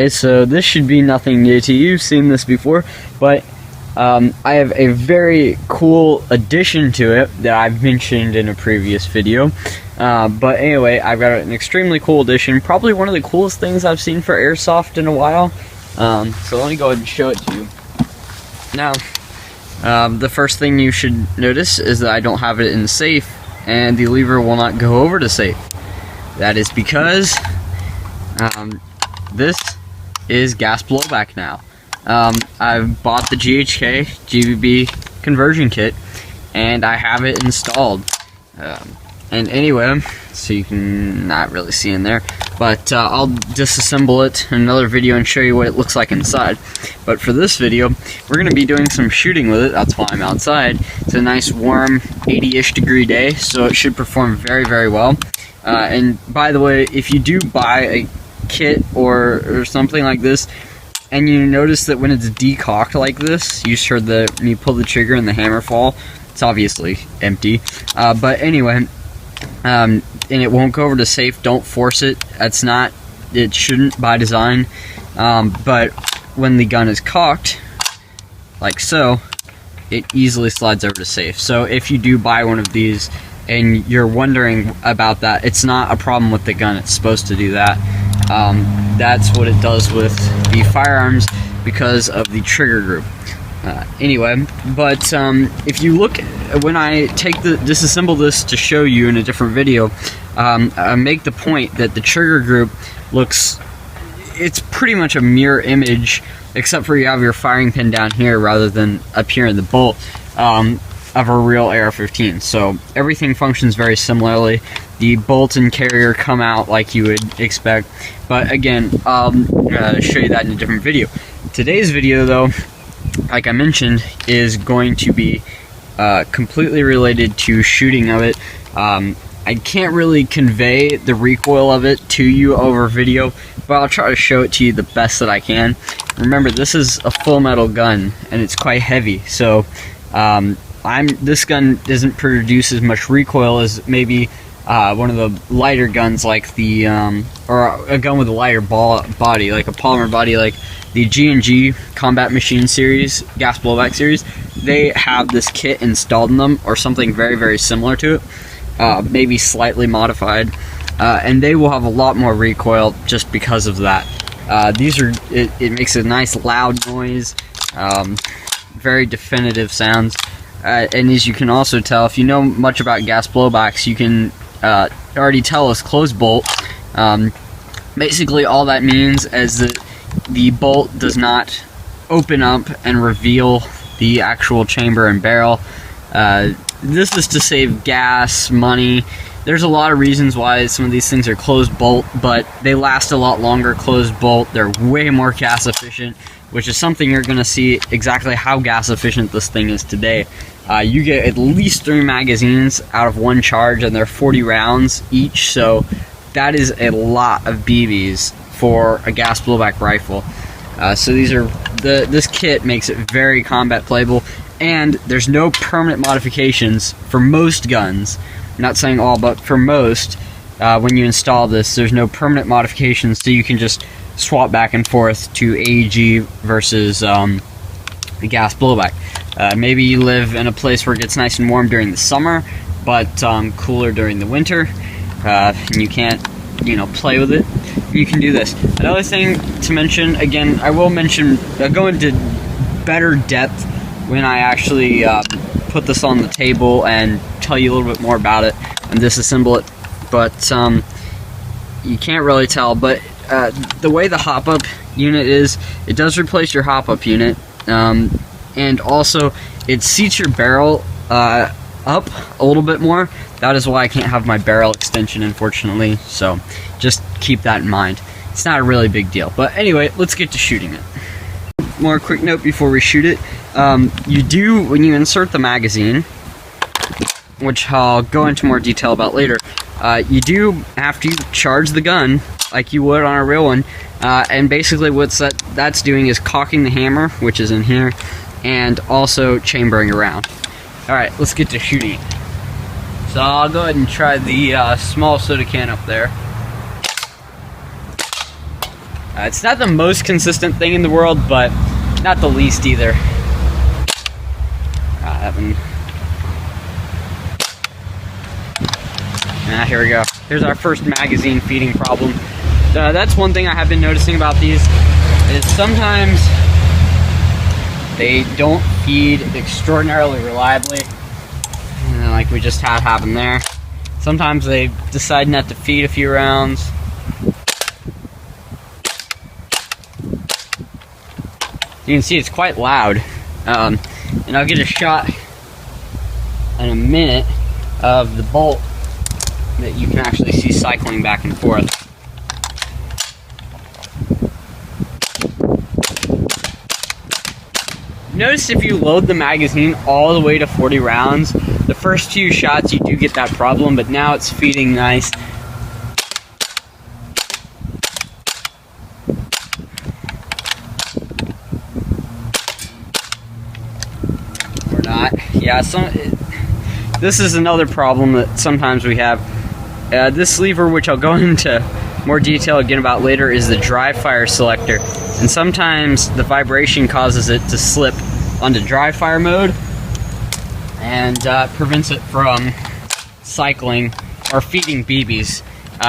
Okay, so this should be nothing new to you. You've seen this before, but I have a very cool addition to it that I've mentioned in a previous video. But anyway, I've got an extremely cool addition, probably one of the coolest things I've seen for airsoft in a while. So let me go ahead and show it to you. Now, the first thing you should notice is that I don't have it in the safe, and the lever will not go over the safe. That is because this is gas blowback now. I've bought the GHK GBB conversion kit, and I have it installed. And anyway, so you can not really see in there, but I'll disassemble it in another video and show you what it looks like inside. But for this video, we're going to be doing some shooting with it. That's why I'm outside. It's a nice warm 80-ish degree day, so it should perform very, very well. And by the way, if you do buy a kit or something like this, and you notice that when it's decocked like this, you just heard when you pull the trigger and the hammer fall, it's obviously empty. But anyway, and it won't go over to safe. Don't force it. It shouldn't by design. But when the gun is cocked, like so, it easily slides over to safe. So if you do buy one of these and you're wondering about that, it's not a problem with the gun. It's supposed to do that. That's what it does with the firearms because of the trigger group. Anyway, but if you look, when I disassemble this to show you in a different video, I make the point that the trigger group it's pretty much a mirror image, except for you have your firing pin down here rather than up here in the bolt, of a real AR-15. So everything functions very similarly. The bolt and carrier come out like you would expect, but again, I'll show you that in a different video. Today's video, though, like I mentioned, is going to be completely related to shooting of it. I can't really convey the recoil of it to you over video, but I'll try to show it to you the best that I can. Remember, this is a full metal gun, and it's quite heavy, so this gun doesn't produce as much recoil as maybe one of the lighter guns, like the or a gun with a lighter body, like a polymer body, like the G&G Combat Machine series, gas blowback series. They have this kit installed in them, or something very, very similar to it, maybe slightly modified, and they will have a lot more recoil just because of that. It makes a nice loud noise, very definitive sounds. And as you can also tell, if you know much about gas blowbacks, you can already tell it's closed bolt. Basically, all that means is that the bolt does not open up and reveal the actual chamber and barrel. This is to save gas, money. There's a lot of reasons why some of these things are closed bolt, but they last a lot longer closed bolt. They're way more gas efficient, which is something you're going to see exactly how gas efficient this thing is today. You get at least 3 magazines out of one charge, and they're 40 rounds each, so that is a lot of BBs for a gas blowback rifle. So this kit makes it very combat playable, and there's no permanent modifications for most guns. I'm not saying all, but for most, when you install this, there's no permanent modifications, so you can just swap back and forth to AEG versus the gas blowback. Maybe you live in a place where it gets nice and warm during the summer, but cooler during the winter, and you can't, play with it. You can do this. Another thing to mention, again, I will mention, go into better depth when I actually put this on the table and tell you a little bit more about it and disassemble it. But you can't really tell, but the way the hop-up unit is, it does replace your hop-up unit, and also it seats your barrel up a little bit more. That is why I can't have my barrel extension, unfortunately, so just keep that in mind. It's not a really big deal, but anyway, let's get to shooting it. More quick note before we shoot it, you do, when you insert the magazine, which I'll go into more detail about later, you do have to charge the gun like you would on a real one, and basically what that's doing is cocking the hammer, which is in here, and also chambering around. Alright, let's get to shooting. So I'll go ahead and try the small soda can up there. It's not the most consistent thing in the world, but not the least either. Here we go. Here's our first magazine feeding problem. That's one thing I have been noticing about these, is sometimes they don't feed extraordinarily reliably, like we just had happen there. Sometimes they decide not to feed a few rounds. You can see it's quite loud, and I'll get a shot in a minute of the bolt that you can actually see cycling back and forth. Notice if you load the magazine all the way to 40 rounds, the first few shots you do get that problem, but now it's feeding nice. Or not. Yeah, this is another problem that sometimes we have. This lever, which I'll go into more detail again about later, is the dry fire selector, and sometimes the vibration causes it to slip onto dry fire mode and prevents it from cycling or feeding BBs.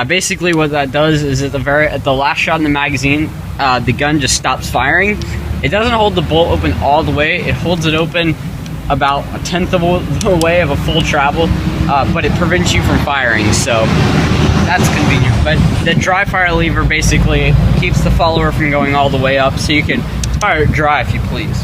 Basically what that does is at the last shot in the magazine, the gun just stops firing. It doesn't hold the bolt open all the way, it holds it open about 1/10 of the way of a full travel, but it prevents you from firing, so that's convenient. But the dry fire lever basically keeps the follower from going all the way up, so you can fire it dry if you please.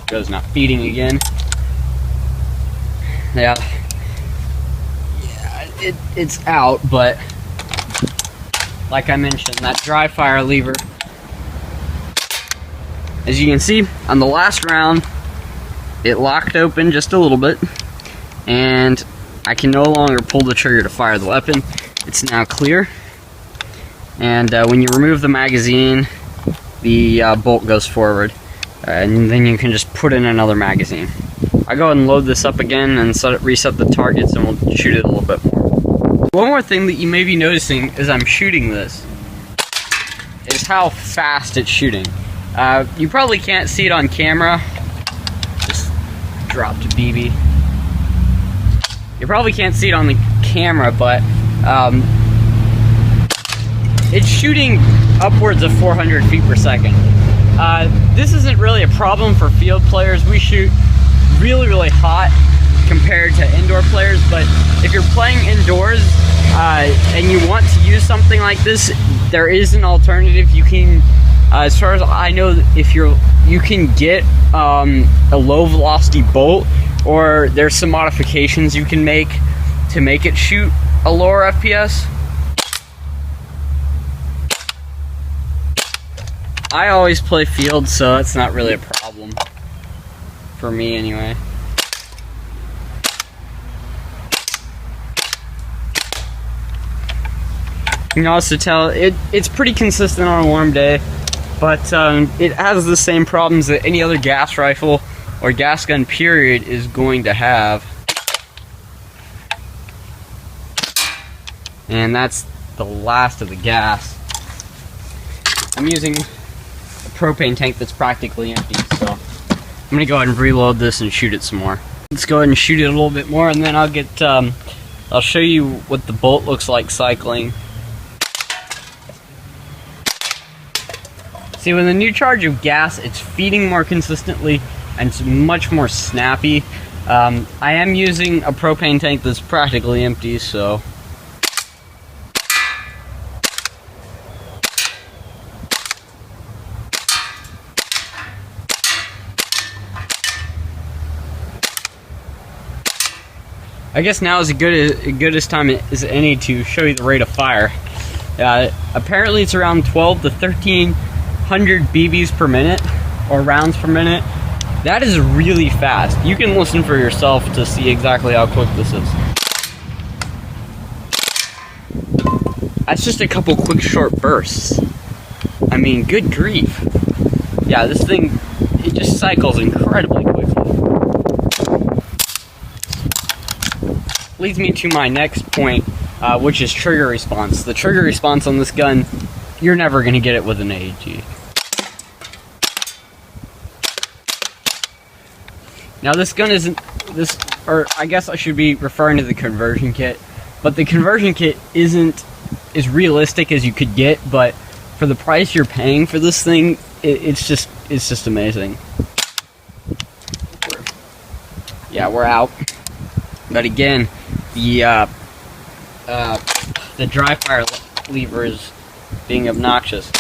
Goes not feeding again. Yeah, it's out, but like I mentioned, that dry fire lever, as you can see on the last round, it locked open just a little bit, and I can no longer pull the trigger to fire the weapon. It's now clear, and when you remove the magazine, the bolt goes forward, and then you can just put in another magazine. I'll go ahead and load this up again and reset the targets, and we'll shoot it a little bit more. One more thing that you may be noticing as I'm shooting this is how fast it's shooting. You probably can't see it on camera. Just dropped a BB. You probably can't see it on the camera, but it's shooting upwards of 400 feet per second. This isn't really a problem for field players. We shoot really hot compared to indoor players, but if you're playing indoors and you want to use something like this, there is an alternative. You can, as far as I know, you can get a low velocity bolt, or there's some modifications you can make to make it shoot a lower FPS. I always play field, so it's not really a problem for me anyway. You can also tell it's pretty consistent on a warm day, but it has the same problems that any other gas rifle or gas gun period is going to have. And that's the last of the gas. I'm using a propane tank that's practically empty, so I'm gonna go ahead and reload this and shoot it some more. Let's go ahead and shoot it a little bit more, and then I'll show you what the bolt looks like cycling. See, with a new charge of gas, it's feeding more consistently and it's much more snappy. I am using a propane tank that's practically empty, so I guess now is as good as time as any to show you the rate of fire. Apparently it's around 12 to 1300 BBs per minute, or rounds per minute. That is really fast. You can listen for yourself to see exactly how quick this is. That's just a couple quick short bursts. I mean, good grief. yeah, this thing, it just cycles incredibly quickly. Leads me to my next point, which is trigger response. The trigger response on this gun, you're never going to get it with an AEG. Now this gun isn't, or I guess I should be referring to the conversion kit, but the conversion kit isn't as realistic as you could get, but for the price you're paying for this thing, it's just amazing. Yeah, we're out. But again, the dry fire lever is being obnoxious.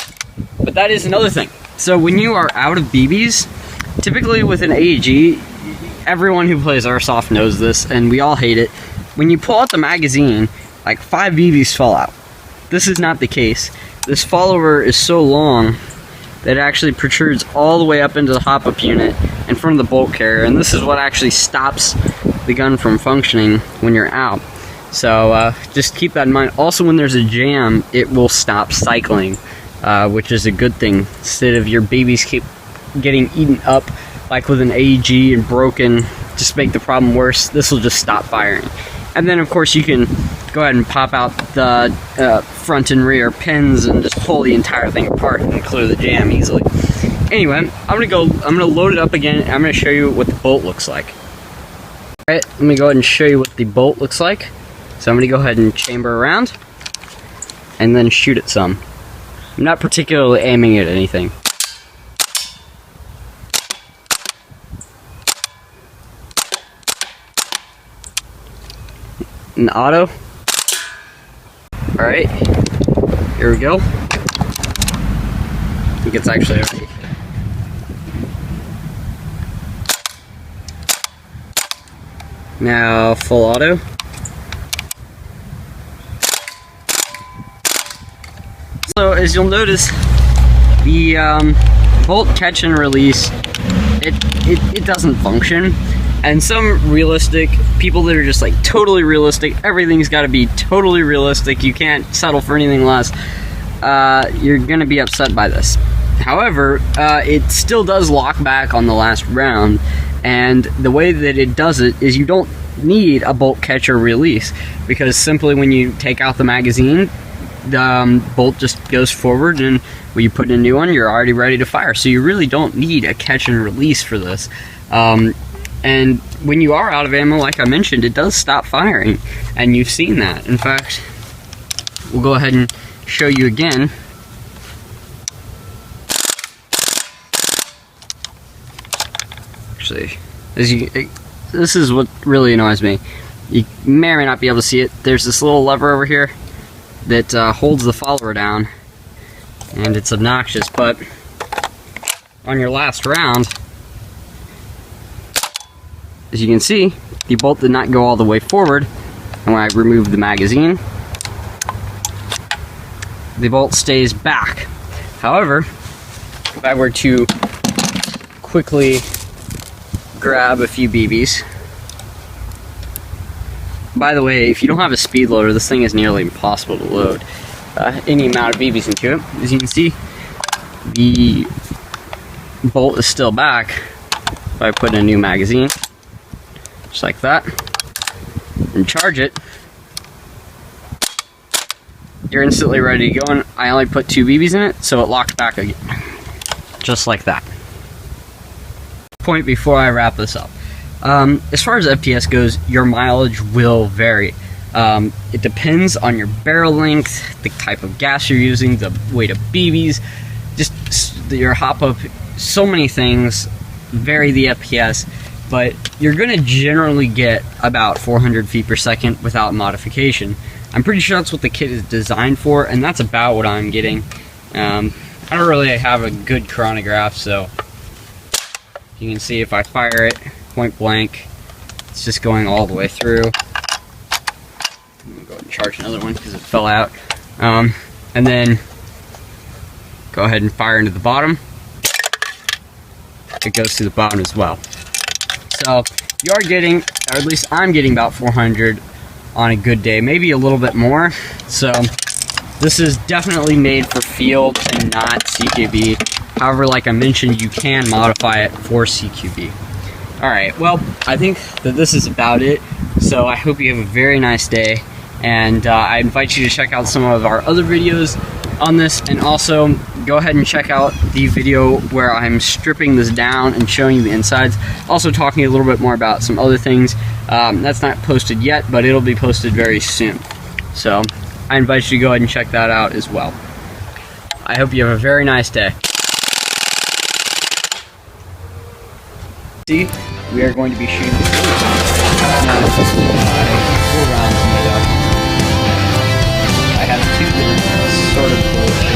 But that is another thing. So when you are out of BBs, typically with an AEG, everyone who plays airsoft knows this, and we all hate it. When you pull out the magazine, like 5 BBs fall out. This is not the case. This follower is so long that it actually protrudes all the way up into the hop-up unit and from the bolt carrier, and this is what actually stops the gun from functioning when you're out. So just keep that in mind. Also, when there's a jam, it will stop cycling, which is a good thing. Instead of your BBs keep getting eaten up like with an AEG and broken, just make the problem worse, this will just stop firing. And then of course you can go ahead and pop out the front and rear pins and just pull the entire thing apart and clear the jam easily. Anyway, I'm gonna load it up again, and I'm gonna show you what the bolt looks like. Alright, let me go ahead and show you what the bolt looks like. So I'm gonna go ahead and chamber around and then shoot it some. I'm not particularly aiming at anything. An auto. Alright, here we go. I think it's actually already. Now full auto. So as you'll notice, the bolt catch and release, it doesn't function. And some realistic people that are just like totally realistic, everything's got to be totally realistic, you can't settle for anything less, you're gonna be upset by this. However, it still does lock back on the last round, and the way that it does it is you don't need a bolt catch or release, because simply when you take out the magazine, the bolt just goes forward, and when you put in a new one, you're already ready to fire. So you really don't need a catch and release for this. And when you are out of ammo, like I mentioned, it does stop firing, and you've seen that. In fact, we'll go ahead and show you again. Actually, this is what really annoys me. You may or may not be able to see it. There's this little lever over here that holds the follower down, and it's obnoxious, but on your last round, as you can see, the bolt did not go all the way forward, and when I remove the magazine, the bolt stays back. However, if I were to quickly grab a few BBs, by the way, if you don't have a speed loader, this thing is nearly impossible to load any amount of BBs into it. As you can see, the bolt is still back if I put in a new magazine. Just like that, and charge it, you're instantly ready to go, and I only put 2 BBs in it, so it locked back again. Just like that. Point before I wrap this up. As far as FPS goes, your mileage will vary. It depends on your barrel length, the type of gas you're using, the weight of BBs, just your hop-up, so many things vary the FPS. But you're going to generally get about 400 feet per second without modification. I'm pretty sure that's what the kit is designed for, and that's about what I'm getting. I don't really have a good chronograph, so you can see if I fire it point blank, it's just going all the way through. I'm going to go ahead and charge another one because it fell out. And then go ahead and fire into the bottom. It goes to the bottom as well. So you are getting, or at least I'm getting, about 400 on a good day, maybe a little bit more. So this is definitely made for field and not CKB. However, like I mentioned, you can modify it for CQB. Alright, well, I think that this is about it. So I hope you have a very nice day, and I invite you to check out some of our other videos on this, and also go ahead and check out the video where I'm stripping this down and showing you the insides, also talking a little bit more about some other things. That's not posted yet, but it'll be posted very soon. So I invite you to go ahead and check that out as well. I hope you have a very nice day. See, we are going to be shooting 4 rounds made up. I have 2 different sort of bullshit.